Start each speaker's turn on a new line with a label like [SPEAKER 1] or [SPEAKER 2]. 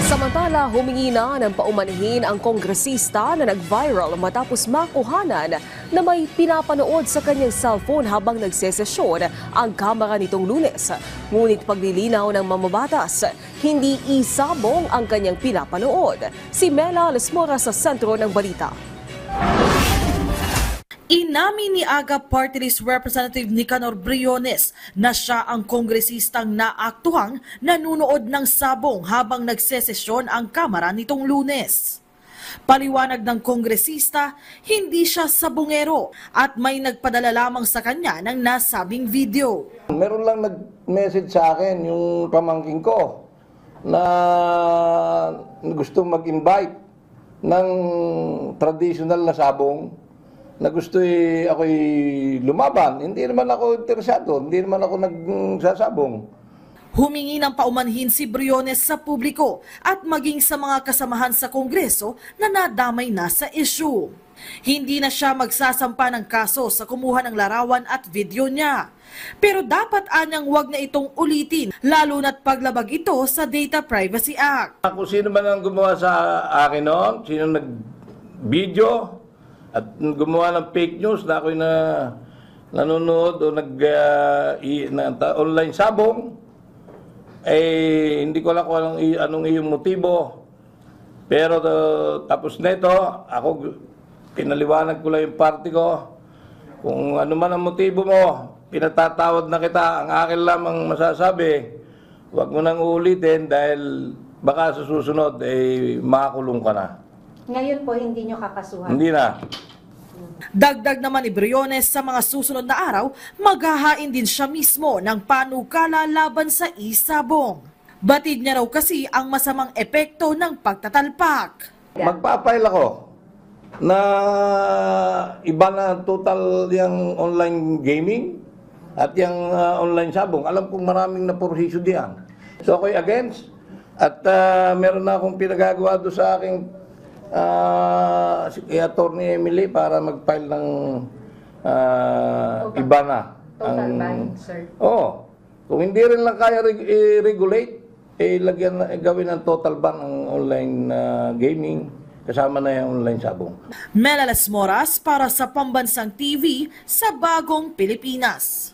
[SPEAKER 1] Samantala, humingi na ng paumanhin ang kongresista na nag-viral matapos makuhanan na may pinapanood sa kanyang cellphone habang nagsesesyon ang Kamara nitong Lunes. Ngunit paglilinaw ng mamabatas, hindi isabong ang kanyang pinapanood. Si Mela Lesmora sa sentro ng balita.
[SPEAKER 2] Inamin ni AGA Party List Representative Nicanor Briones na siya ang kongresistang naaktuhang nanunood ng sabong habang nagsesesyon ang Kamara nitong Lunes. Paliwanag ng kongresista, hindi siya sabongero at may nagpadala lamang sa kanya ng nasabing video.
[SPEAKER 3] Meron lang nag-message sa akin yung pamangkin ko na gusto mag-invite ng traditional na sabong na gusto ako'y lumaban. Hindi naman ako interesado, hindi naman ako nagsasabong.
[SPEAKER 2] Humingi ng paumanhin si Briones sa publiko at maging sa mga kasamahan sa Kongreso na nadamay na sa issue. Hindi na siya magsasampa ng kaso sa kumuha ng larawan at video niya. Pero dapat anyang wag na itong ulitin, lalo na't paglabag ito sa Data Privacy Act.
[SPEAKER 3] Kung sino man ang gumawa sa akin noon, sino nag-video, at gumawa ng fake news na ako'y nanonood o online sabong, eh hindi ko alam kung anong iyong motibo. Pero tapos nito, ako pinaliwanag ko lang yung party ko. Kung ano man ang motibo mo, pinatatawad na kita. Ang akin lamang masasabi, huwag mo nang ulitin dahil baka sa susunod makakulong ka na.
[SPEAKER 4] Ngayon po, hindi nyo kakasuhan?
[SPEAKER 3] Hindi na.
[SPEAKER 2] Dagdag naman ni Briones, sa mga susunod na araw, maghahain din siya mismo ng panukala laban sa isabong. Batid niya raw kasi ang masamang epekto ng pagtatalpak.
[SPEAKER 3] Magpa-file ako na iba na total yung online gaming at yung online sabong. Alam kong maraming naporhisyo diyan. So ako'y against at meron na akong pinagagawa doon sa aking si Attorney Emily para mag-file ng iba na.
[SPEAKER 4] Total ban, sir.
[SPEAKER 3] Oo. Kung hindi rin lang kaya i-regulate, gawin ng total ban ang online gaming, kasama na yung online sabong.
[SPEAKER 2] Mela Lesmora para sa Pambansang TV sa Bagong Pilipinas.